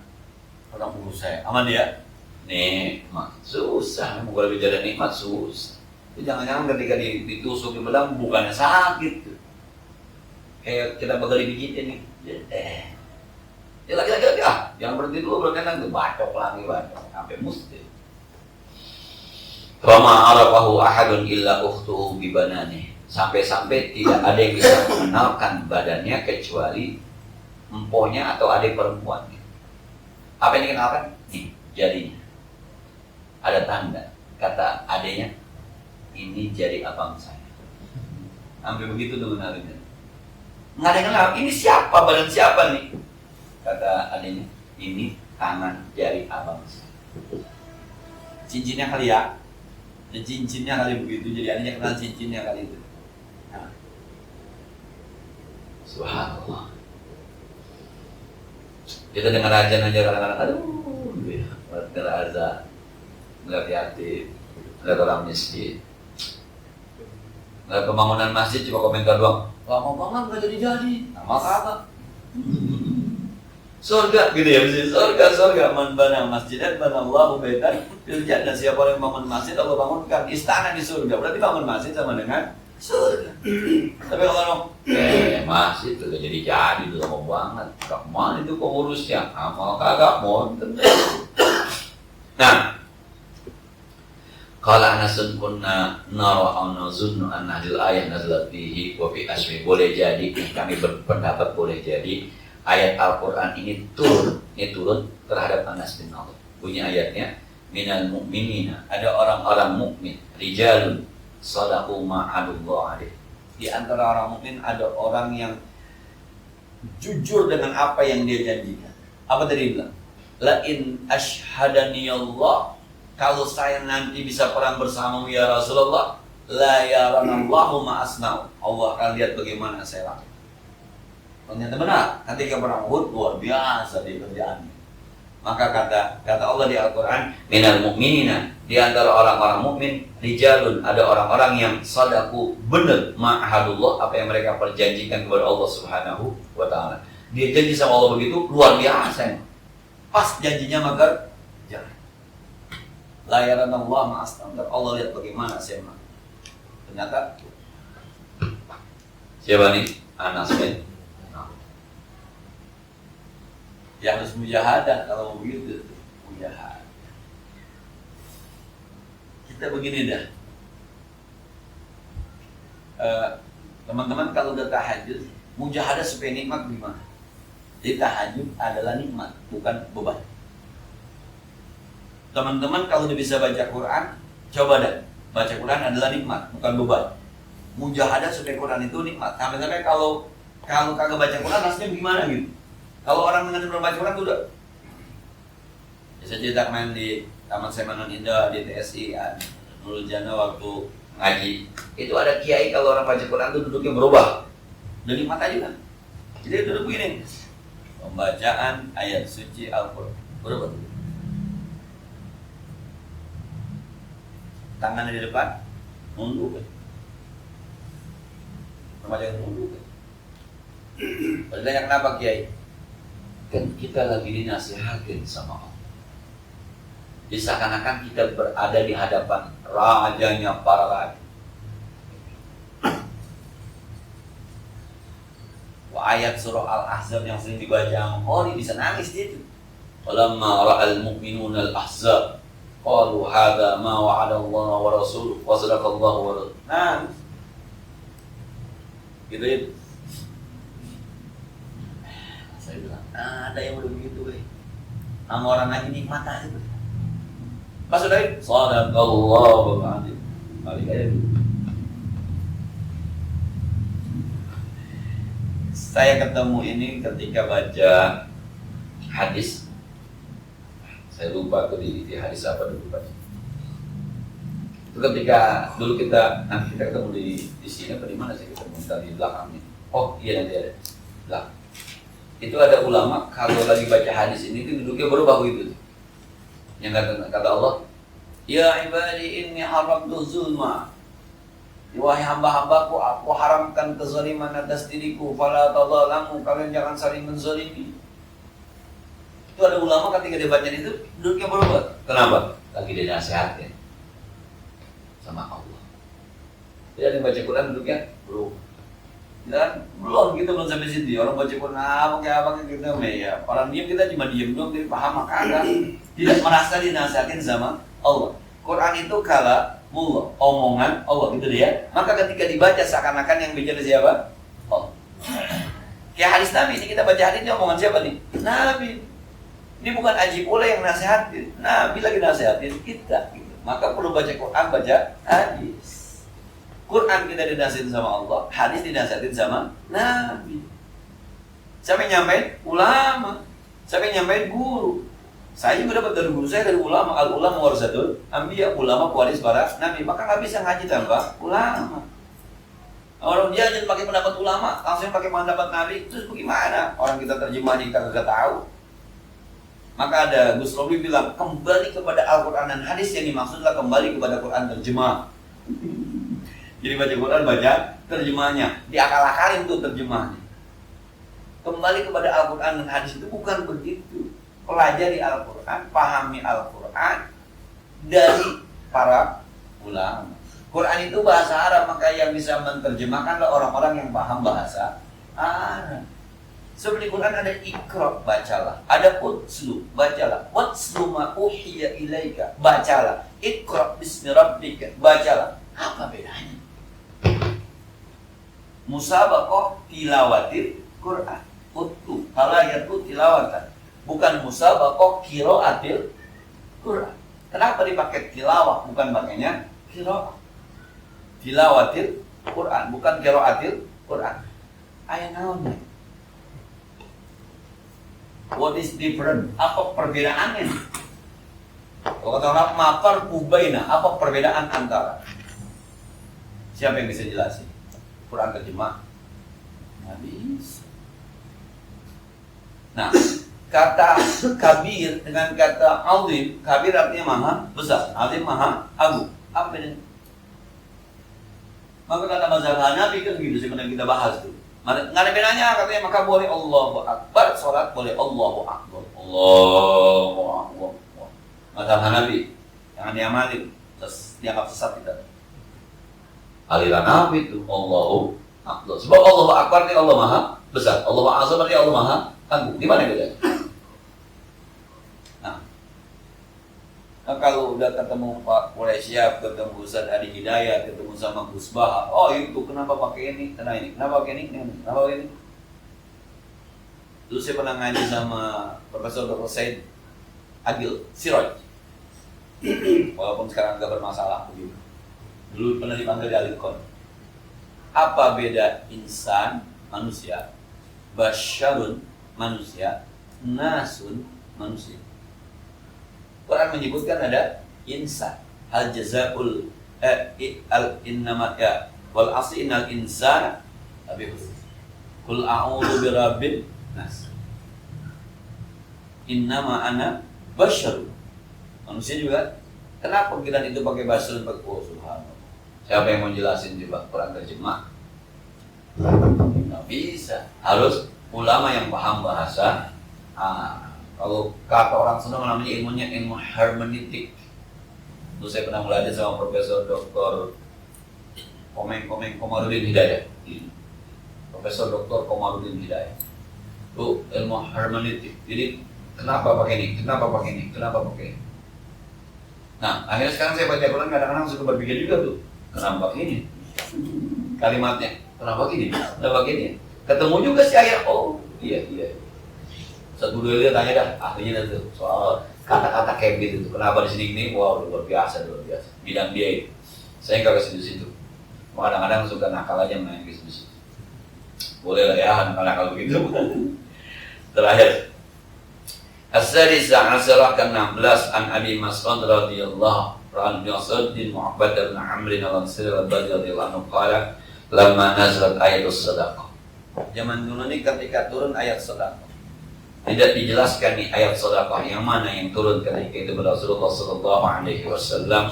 Orang buset sama dia. Nikmat. Susah, mau lebih jadi nikmat susah. Jangan-jangan ketika ditusuk di belang bukannya sakit. Kayak kita bakal dibijitin nih. Ya lagi-lagi yang berhenti dulu berkenang tuh bacok sampai mesti. Fama arafahu ahadun illa ukhtuhu bibanani. Sampai-sampai tidak ada yang bisa mengenalkan badannya kecuali emponya atau adik perempuannya. Apa yang dikenalkan? Nih, jarinya. Ada tanda, kata adiknya, ini jari abang saya. Sampai begitu tuh kenalnya. Nggak ada yang kenal, ini siapa, badan siapa nih? Kata adiknya, ini tangan jari abang saya. Cincinnya kali ya? Ya cincinnya kali begitu, jadi adiknya kenal cincinnya kali itu. Nah. Subhanallah. Kita dengar aja kadang-kadang, aduh, dengar azan, ngeliat yatim, ngeliat orang miskin, ngeliat pembangunan masjid cuma komentar doang. Lama banget nggak jadi-jadi, nama kagak. Surga gitu ya, surga. Man bana masjidan banallahu baitan fil jannah. Siapa orang yang bangun masjid, Allah bangunkan istana di surga. Berarti bangun masjid sama dengan surga. Tapi kalau masjid itu jadi itu lama banget. Kapan itu pengurusnya? Amal kagak mau. Nah, kalau anasun kunna nara au nazunnu an hadil ayat nazalat fihi wa fi asmi. Boleh jadi kami berpendapat boleh jadi ayat Al-Quran ini turun terhadap Anas bin Malik. Bunyi ayatnya, minal mu'minina, ada orang-orang mukmin, rijalun sadaqu ma'adullah alaih. Di antara orang mukmin ada orang yang jujur dengan apa yang dia janjikan. Apa tadi bilang? La in ashhadani Allah, kalau saya nanti bisa perang bersamamu ya Rasulullah, la yaranallahu ma'asna'u. Allah akan lihat bagaimana saya lakukan. Ternyata benar, ketika perang Uhud luar biasa di kerjaannya. Maka kata Allah di Al-Quran, minal mu'minina, di antara orang-orang mukmin, rijalun, ada orang-orang yang sadaku benar ma'ahadullah, apa yang mereka perjanjikan kepada Allah Subhanahu wa ta'ala. Dia janji sama Allah begitu luar biasa. Pas janjinya maka jangan. Layaran Allah ma'astandar. Allah lihat bagaimana saya. Ternyata siapa nih? Anas bin. Ya harus mujahadah kalau begitu, mujahadah. Kita begini dah, teman-teman kalau udah tahajud, mujahadah supaya nikmat gimana? Jadi tahajud adalah nikmat, bukan beban. Teman-teman kalau udah bisa baca Quran, coba dah, baca Quran adalah nikmat, bukan beban. Mujahadah supaya Quran itu nikmat. Sampai-sampai kalau kagak baca Quran, rasanya gimana gitu? Kalau orang dengan membaca Quran itu udah. Saya cerita main di Taman Semanon Indah di TSI Nurul Jana waktu ngaji. Itu ada kiai kalau orang baca Quran itu duduknya berubah. Udah nikmat aja kan. Jadi duduk begini. Pembacaan ayat suci Al-Quran. Berubah. Tangannya di depan, nunduk. Pembacaan nunduk. Bertanya kenapa kiai? kan kita lagi dinasihatin sama Allah. Jadi seakan-akan kita berada di hadapan rajanya para raja. Ayat surah Al-Ahzab yang sering dibaca, oh ini bisa nangis dia itu. Walamma ra'al mu'minuna al-ahzab qalu hadza ma wa'ada Allah wa rasuluhu wa sadaqallahu wa rasuluhu. Nah, gitu itu. Saya bilang, ada yang udah begitu, sama orang lagi nikmat aja. Pas udah itu, sadaqallahu wa rasuluhu. Balik aja dulu. Saya ketemu ini ketika baca hadis. Saya lupa tuh di hadis apa dulu Pak. Itu ketika dulu nanti kita ketemu di sini apa di mana sih ketemu di belakang ini. Oh iya nanti ada belakang. Itu ada ulama kalau lagi baca hadis ini itu duduknya berubah begitu. Yang kata Allah, ya ibadi inni haramtu zulma. Wahai hamba-hambaku, aku haramkan kezaliman atas diriku. Fala tadzalamu, kalian jangan saling menzalimi. Itu ada ulama ketika dia baca itu duduknya berubah. Kenapa? Lagi dia nasihatin sama Allah. Dia baca Quran duduknya berubah. Dan belum kita belum sampai situ. Orang baca Quran apa kayak gitu ya. Orang diam kita cuma diam doang, dia paham maka tidak merasa dinasihatin sama Allah. Quran itu kalamullah, omongan Allah gitu dia. Maka ketika dibaca seakan-akan yang bicara siapa? Allah. Kayak hadis Nabi ini kita baca hadisnya omongan siapa nih? Nabi. Ini bukan Aji pula yang nasihatin. Nabi lagi nasihatin kita. Gitu. Maka perlu baca Quran, baca hadis. Quran kita dinasihatin sama Allah, hadis dinasihatin sama Nabi. Siapa yang nyampein? Ulama. Siapa yang nyampein? Guru. Saya juga dapat dari guru saya, dari ulama. Al-ulama warasatul anbiya, ulama pewaris para nabi. Maka nggak bisa ngaji tanpa ulama. Orang dia aja pakai pendapat ulama, langsung pakai pendapat nabi. Terus bagaimana? Orang kita terjemahin kita nggak tahu. Maka ada Gus Robi bilang, kembali kepada Al-Quran dan hadis, yang dimaksudlah kembali kepada Quran terjemah. Jadi baca Quran, baca terjemahnya. Diakal-akalin tuh terjemahnya. Kembali kepada Al-Quran dan hadis itu bukan begitu. Pelajari Al-Quran, pahami Al-Quran dari para ulama. Quran itu bahasa Arab, maka yang bisa menerjemahkanlah orang-orang yang paham bahasa Arab. Seperti Quran ada ikra, bacalah. Ada utslu, bacalah. Watslu ma uhiya ilaika, bacalah. Ikra bismi rabbika, bacalah. Apa bedanya? Musabaqah tilawatil Quran. Utlu, halayatu tilawatan. Bukan musabaqah qiraatil Quran. Kenapa dipakai tilawah, bukan pakainya qiraah? Tilawatil Quran, bukan qiraatil Quran. Ayat naon? What is different? Apa perbedaannya? Kalau kata orang mafar kubaina, apa perbedaan antara? Siapa yang bisa jelasin? Quran terjemah? Nggak bisa. Nah, kata kabir dengan kata azim, kabir artinya maha besar, azim maha agung. Apa bedanya? Maka kata mazhab Hanafi kan gitu, sebenarnya kita bahas tuh. Nggak ada bedanya, katanya maka boleh Allahu Akbar, sholat boleh Allahu Akbar, Allahu Akbar. Mazhab Hanafi, jangan diamalin, terus dianggap sesat kita. Aliran Hanafi itu Allahu Akbar. Sebab Allahu Akbar ini Allah Maha Besar, Allahu Azam berarti Allah Maha Agung. Di mana bedanya? Nah, kalau udah ketemu Pak Quraisyah, ketemu Ustaz Adi Hidayat, ketemu sama Gus Bahar, oh itu kenapa pakai ini, kenapa pakai ini, kenapa pakai ini? Dulu saya pernah ngaji sama Profesor Dr. Said Adil Siroj, walaupun sekarang agak bermasalah begitu. Dulu pernah dipanggil di Alikon. Apa beda insan manusia, basyarun manusia, nasun manusia? Quran menyebutkan ada insan, hal jazaul al innama ya wal asli innal insana lafi khusr. Qul a'udzu birabbin nas. Innama ana basyar. Manusia juga. Kenapa pikiran itu pakai bahasa subhanallah? Siapa yang mau jelasin coba Quran terjemah? Nggak bisa. Harus ulama yang paham bahasa Kalau kata orang Sunda namanya ilmunya ilmu hermeneutik. Dulu saya pernah belajar sama Profesor Dr. Komarudin Hidayat. Profesor Dr. Komarudin Hidayat. Itu ilmu hermeneutik. Jadi kenapa pakai ini? Kenapa pakai ini? Kenapa pakai ini? Nah, akhirnya sekarang saya baca Quran kadang-kadang suka berpikir juga tuh, kenapa pakai ini? Kalimatnya, kenapa gini? Kenapa gini? Ketemu juga sih akhirnya, oh iya. Satu dua dia tanya dah, ahlinya tuh soal kata-kata kayak gitu tuh. Kenapa di sini gini? Wow, luar biasa. Bidang dia itu. Saya nggak ke situ. Kadang-kadang suka nakal aja main ke situ. Boleh lah ya, nakal begitu. Terakhir, As-sadisah asyarah ke-16 an Abi Mas'ud radhiyallahu anhu bin Mu'abbad bin Amr al-Ansari radhiyallahu anhu qala lamma nazalat ayatus sadaqah. Zaman dulu nih ketika turun ayat sedekah, tidak dijelaskan nih ayat sedekah yang mana yang turun ketika itu Rasulullah sallallahu alaihi wasallam.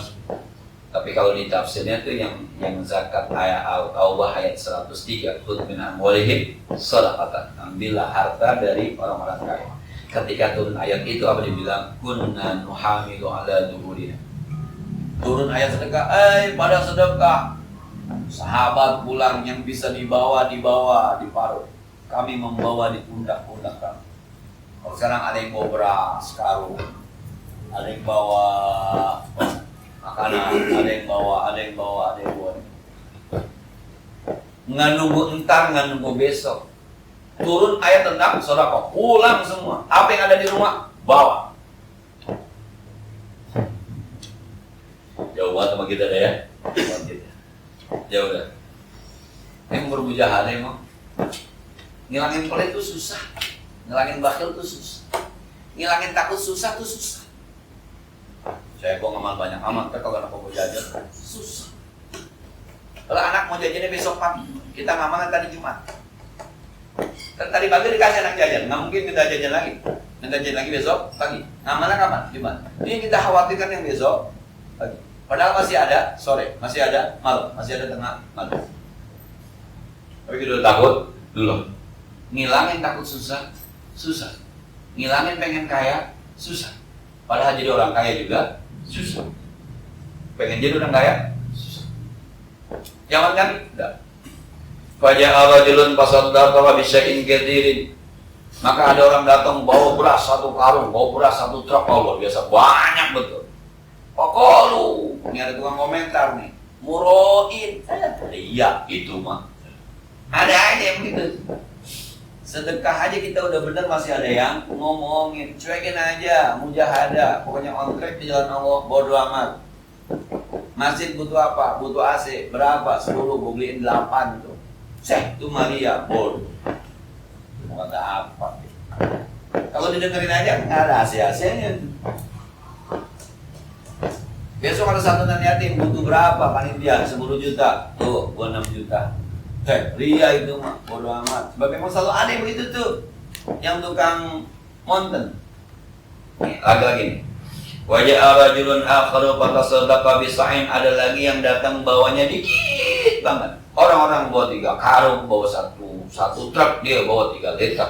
Tapi kalau di tafsirnya itu yang zakat ayat Al-Taubah ayat 103, khudh min amwalihim shadaqatan, ambillah harta dari orang-orang kaya. Ketika turun ayat itu apa dibilang? Kunna nuhamilu ala duhurina. Turun ayat sedekah, pada sedekah. Sahabat pulang yang bisa dibawa di paruh. Kami membawa di pundak-pundak kami. Kalau sekarang ada yang bawa beras, karung, ada yang bawa makanan, ada yang bawa. Nggak nunggu entar, nggak nunggu besok. Turun ayat tentang sedekah, pulang semua. Apa yang ada di rumah, bawa. Jauh banget sama kita deh ya. Jauh dah. Yang bermujahadah emang. Ngilangin pelit itu susah. Ngilangin bakhil itu susah. Ngilangin takut susah itu susah. Saya kok ngamal banyak amat, kalau anak mau jajan susah. Kalau anak mau jajannya besok pagi, kita ngamalin tadi Jumat. Kan tadi pagi dikasih anak jajan, nggak mungkin kita jajan lagi. Minta jajan lagi besok pagi. Ngamalnya kapan? Jumat. Ini kita khawatirkan yang besok pagi. Padahal masih ada sore, masih ada malam, masih ada tengah malam. Tapi kita takut dulu. Ngilangin takut susah. Ngilangin pengen kaya susah. Padahal jadi orang kaya juga susah. Pengen jadi orang kaya susah. Jangan kan? Enggak. Faja'a rajulun fasaddaqa bi syai'in katsirin. Maka ada orang datang bawa beras satu karung, bawa beras satu truk, luar biasa banyak betul. Pokoknya ini ada tukang komentar nih, muroin. Iya itu mah. Ada aja yang begitu. Sedekah aja kita udah bener masih ada yang ngomongin, cuekin aja, mujahadah. Pokoknya on track di jalan Allah, bodo amat. Masjid butuh apa? Butuh AC. Berapa? 10, gue beliin 8 tuh. Itu Maria, bodoh. Mau kata apa? Kalau didengerin aja nggak ada AC-AC-nya. Besok ada santunan yatim butuh berapa panitia? 10 juta. Tuh, gua 6 juta. Ria itu mah bodo amat. Sebab memang selalu ada yang begitu tuh. Yang tukang monten. Nih, lagi-lagi nih. Waja'a rajulun akharu fatasaddaqa bisa'in, ada lagi yang datang bawanya dikit banget. Orang-orang bawa 3 karung, bawa satu truk, dia bawa 3 liter.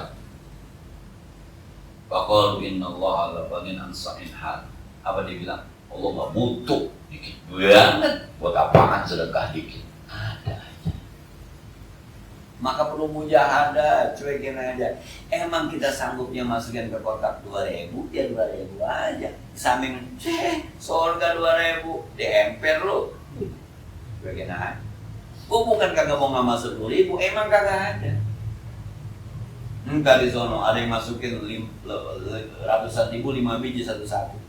Faqalu innallaha la baghin an sa'in hal. Apa dia bilang? Allah nggak butuh dikit banget, buat apaan sedekah dikit? Ada aja. Maka perlu mujahadah, cuekin aja. Emang kita sanggupnya masukin ke kotak 2.000, ya 2.000 aja. Samping, surga 2.000, diemper lu. Cuekin aja. Gua bukan kagak mau ngamal 10.000, emang kagak ada. Enggak di sono ada yang masukin ratusan ribu 5 biji satu-satu.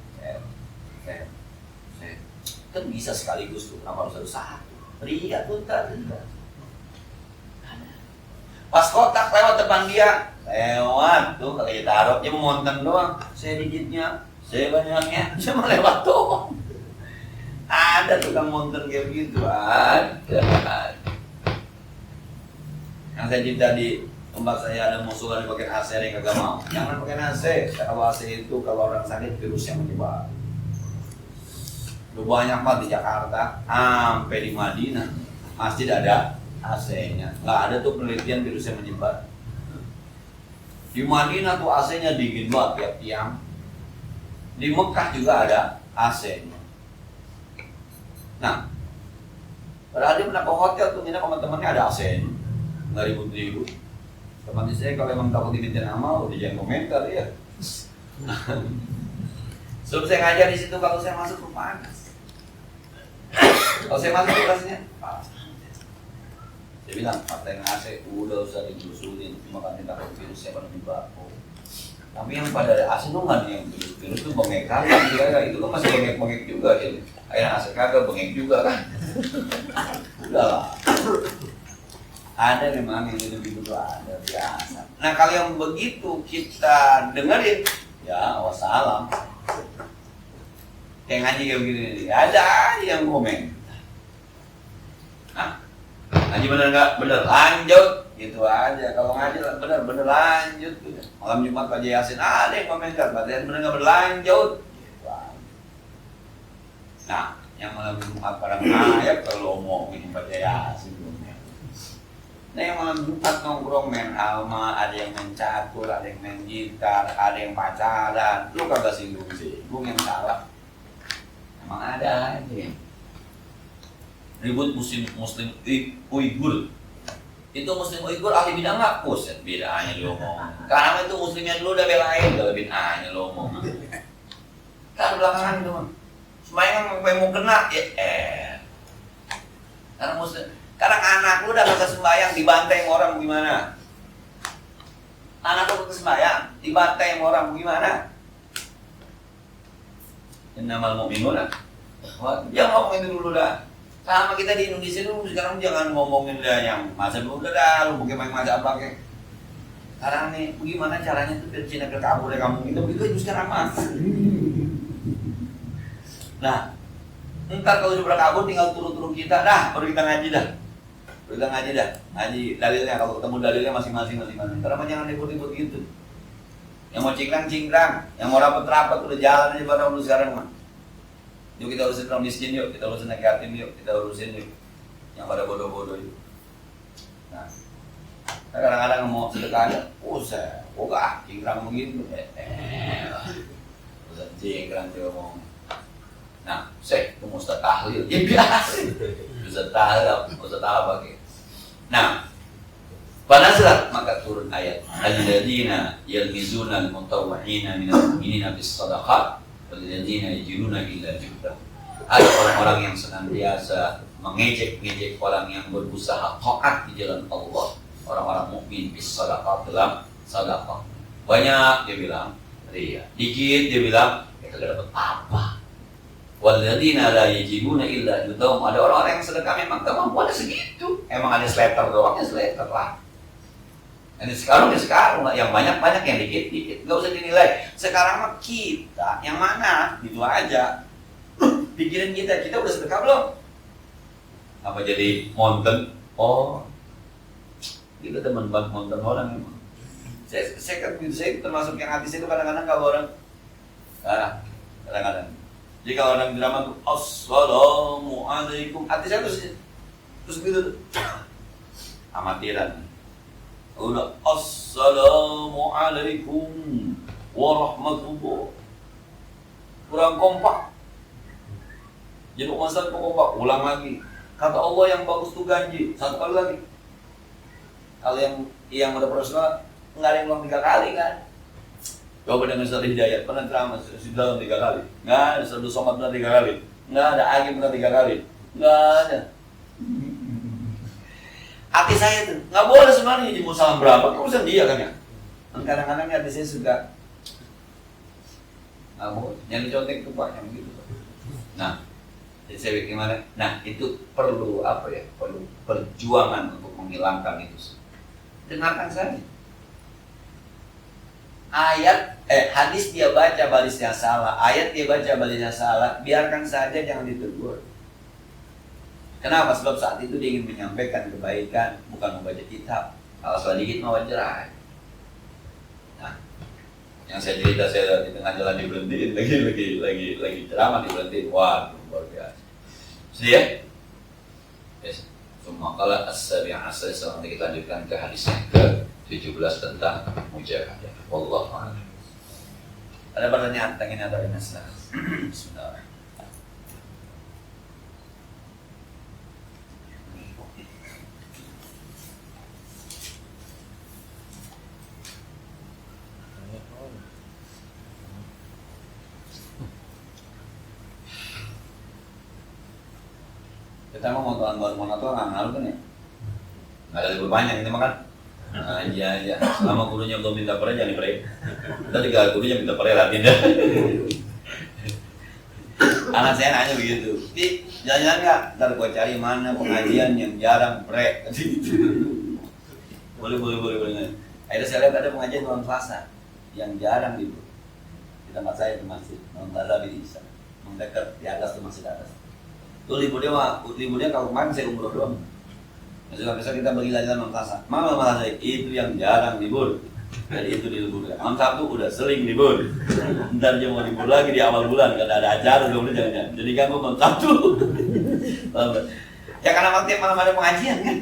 Kan bisa sekaligus tuh, kenapa harus satu? Ria tuh entar. Pas kotak lewat depan dia, lewat tuh kayak taruh, dia mau monten doang. Saya digitnya, saya banyaknya, cuma lewat doang. Ada tukang monten kayak begitu, ada. Yang saya cerita di tempat saya ada musuh yang pakai AC yang kagak mau. Jangan pakai AC, kalau AC itu kalau orang sakit virus yang menyebar. Udah banyak banget di Jakarta, sampai di Madinah masjid ada AC-nya. Nggak ada tuh penelitian virus yang menyebar. Di Madinah tuh AC-nya dingin banget tiap tiang. Di Mekah juga ada AC-nya. Nah, padahal dia pernah ke hotel tuh nginep sama temennya ada AC-nya, nggak ribut-ribut. Teman saya kalau emang takut diminta nama, udah jangan komentar ya. Sebelum saya ngajar di situ, kalau saya masuk tuh panas. Kalau saya masuk tuh rasanya panas. Saya bilang, pakai AC udah usah ditelusurin, cuma kan takut virusnya pada dibako. Tapi yang pada AC tuh nggak ada yang virus tuh bengek kagak, itu kan masih bengek juga ya. Akhirnya AC kagak bengek juga kan. Udahlah. Ada memang yang gitu ada biasa. Nah kalau yang begitu kita dengerin, ya wassalam. Kayak ngaji kayak begini, ada aja yang komen. Hah? Ngaji bener nggak? Bener, lanjut. Gitu aja. Kalau ngaji bener lanjut. Gitu. Malam Jumat Pak Yasin ada yang komentar, bagian bener nggak berlanjut. Gitu aja. Nah, yang malam Jumat pada ngayap kalau ngomongin Pak Yasin. Nah yang malam Jumat nongkrong main alma, ada yang main catur, ada yang main gitar, ada yang pacaran. Lu kagak singgung yang salah. Emang ada aja. Ribut muslim Uighur. Itu muslim Uighur ahli bid'ah nggak? Buset, bid'ahnya lu ngomong. Karena itu muslimnya dulu udah belain, udah bid'ahnya lu ngomong. Kan belakangan itu mah. Semuanya mau kena ya. Karena muslim. Sekarang anak lu udah kagak sembahyang dibantai sama orang gimana? Anak lu kagak sembahyang dibantai sama orang gimana? Innamal mu'minuna. Jangan ngomongin itu dulu dah. Sama kita di Indonesia dulu sekarang jangan ngomongin dah yang masa dulu dah lu pakai main masa apa kek. Sekarang nih bagaimana caranya tuh biar Cina kabur dari kampung itu begitu sekarang mas. Nah, ntar kalau sudah kabur tinggal turun kita dah, baru kita ngaji dah. Udah ngaji dah, ngaji dalilnya, kalau ketemu dalilnya masing-masing. Karena jangan ribut-ribut gitu. Yang mau cingkrang, yang mau rapat-rapat udah jalan aja pada dulu sekarang mah. Yuk kita urusin orang miskin yuk, kita urusin anak yatim yuk, kita urusin yuk. Yang pada bodoh-bodoh yuk. Nah, kadang-kadang mau sedekahnya, usah, cingkrang begitu. Usah cingkrang juga mau. Nah, itu Ustaz tahlil, ya biasa. Ustaz tahlil, Nah, Fanazalat maka turun ayat alladzina yalmizuna al-mutawwi'ina minal mu'minina bis-shadaqat walladzina yajiduna illa juhdah. Ada orang-orang yang senantiasa mengejek-ngejek orang yang berusaha taat di jalan Allah. Orang-orang mukmin bis-shadaqat dalam sedekah. Banyak dia bilang, ria. Dikit dia bilang, kita enggak dapat apa. Walladzina la yajiduna illa juhdahum. Ada orang-orang yang sedekah memang kemampuannya segitu. Emang ada slater doang, ya slater lah. Ini sekarang lah, yang banyak yang dikit-dikit, nggak usah dinilai. Sekarang mah kita yang mana, gitu aja. Pikirin kita udah sedekah belum? Apa jadi mountain? Oh, kita teman banget mountain orang memang. Saya termasuk yang hati saya itu kadang-kadang kalau orang, kadang-kadang. Jadi kalau orang drama tuh, Assalamualaikum, hati saya terus gitu, amatiran. Udah Assalamualaikum warahmatullah. Kurang kompak. Jadi masalah kompak, ulang lagi. Kata Allah yang bagus tuh ganji. Satu kali lagi. Kalau yang udah profesional nggak ada yang ulang 3 kali kan? Coba dengan Ustaz Hidayat pernah ceramah sudah 3 kali. Nggak ada Ustaz Somad pernah 3 kali. Nggak ada Agim pernah 3 kali. Nggak ada. Hati saya tuh, nggak boleh sebenarnya jadi mau salam berapa, urusan dia kan ya. Kadang-kadang hati saya suka, nggak boleh, yang dicontek tuh Pak, yang gitu. Nah, jadi saya gimana? Nah, itu perlu apa ya? Perlu perjuangan untuk menghilangkan itu. Dengarkan saja. Hadis dia baca barisnya salah, ayat dia baca barisnya salah, biarkan saja, jangan ditegur. Kenapa? Sebab saat itu dia ingin menyampaikan kebaikan, bukan membaca kitab. Kalau salah dikit mau wajar. Nah, yang saya cerita saya di tengah jalan diberhentiin, lagi ceramah diberhentiin. Wah, luar biasa. Sedih ya? Yes. Semua kalau as-sabi'ah as-sabi'ah, nanti kita lanjutkan ke hadis yang 17 tentang mujahadah. Wallahu a'lam. Ada pertanyaan tentang ini atau ini? Bismillah. Kita mau baru monoton ngaruh kan ya? Nggak ada libur panjang ini makan. Iya. Selama gurunya belum minta pare jangan dipare. Tadi kalau gurunya minta pare latihan dah. Anak saya nanya begitu. Jangan nggak? Ntar gua cari mana pengajian yang jarang pare. Boleh. Akhirnya saya lihat ada pengajian malam Selasa yang jarang libur. Di tempat saya di masjid, malam Selasa di Isa, mendekat di atas tuh masjid atas. Tuh liburnya kalau kemarin saya umroh doang. Besok kita pergi lagi malam Selasa. Malam Selasa itu yang jarang libur. Jadi itu diliburkan. Malam Sabtu udah sering libur. Ntar dia mau libur lagi di awal bulan karena ada acara dong jangan. Jadi ganggu malam Sabtu. Ya karena waktu malam ada pengajian kan.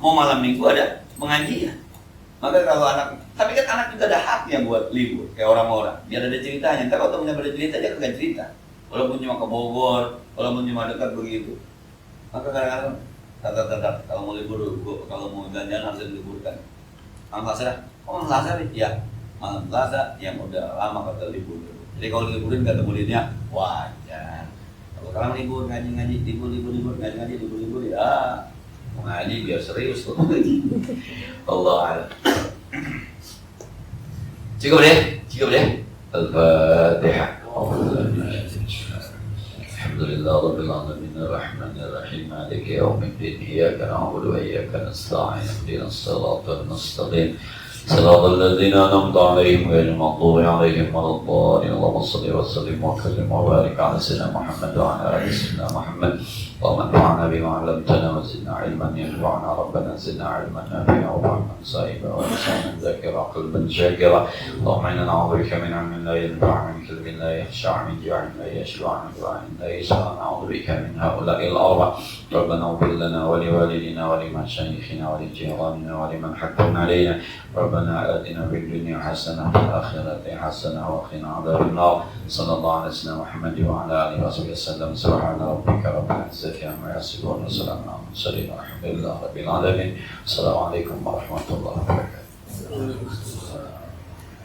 Mau malam Minggu ada pengajian. Maka kalau tapi kan anak juga ada hak yang buat libur kayak orang-orang. Biar ada ceritanya. Ntar kalau temennya ada cerita dia kagak cerita. Walaupun cuma ke Bogor, walaupun cuma dekat begitu. Maka kadang-kadang kalau mau libur, kalau mau jalan-jalan harus diliburkan. Malam Selasa dah. Malam Selasa nih? Ya. Malam Selasa yang udah lama kata libur. Jadi kalau liburin kata muridnya wajar. Kalau sekarang libur ngaji libur ya. Mau ngaji biar serius tuh. Allah a'lam. Cukup deh. Al-Fatihah. Alhamdulillah Rabbil Alamin Ar-Rahmanir Rahim Maliki Yawmiddin Iyyaka na'budu wa iyyaka nasta'in Ihdinas siratal mustaqim Siratal ladzina an'amta 'alaihim ghairil maghdubi 'alaihim waladdallin Allahumma shalli wa sallim wa sallim wa barik 'ala sayyidina Muhammad wa 'ala ali sayyidina Muhammad Allahumma anfa'na bima 'allamtana wa zidna 'ilman yanfa'una rabbana zidna 'ilman nafi'a wa 'ilman sa'iba wa lisanan dhakira qalban shakira Allahumma inna na'udzubika min 'ilmin la yanfa'u min qalbin la yakhsha' min ji'in la yashba' min du'a'in la yasma' na'udzubika min ha'ula'il arba' ربنا اغفر لنا ولوالدينا ولمشايخنا ولجيراننا ولمن حكم علينا ربنا آتنا في الدنيا حسنة وفي الآخرة حسنة وقنا عذاب النار صلى الله على سيدنا محمد وعلى آله وصحبه وسلم سبحان ربك رب العزة عما يصفون وسلام على المرسلين والحمد لله رب العالمين السلام عليكم ورحمة الله وبركاته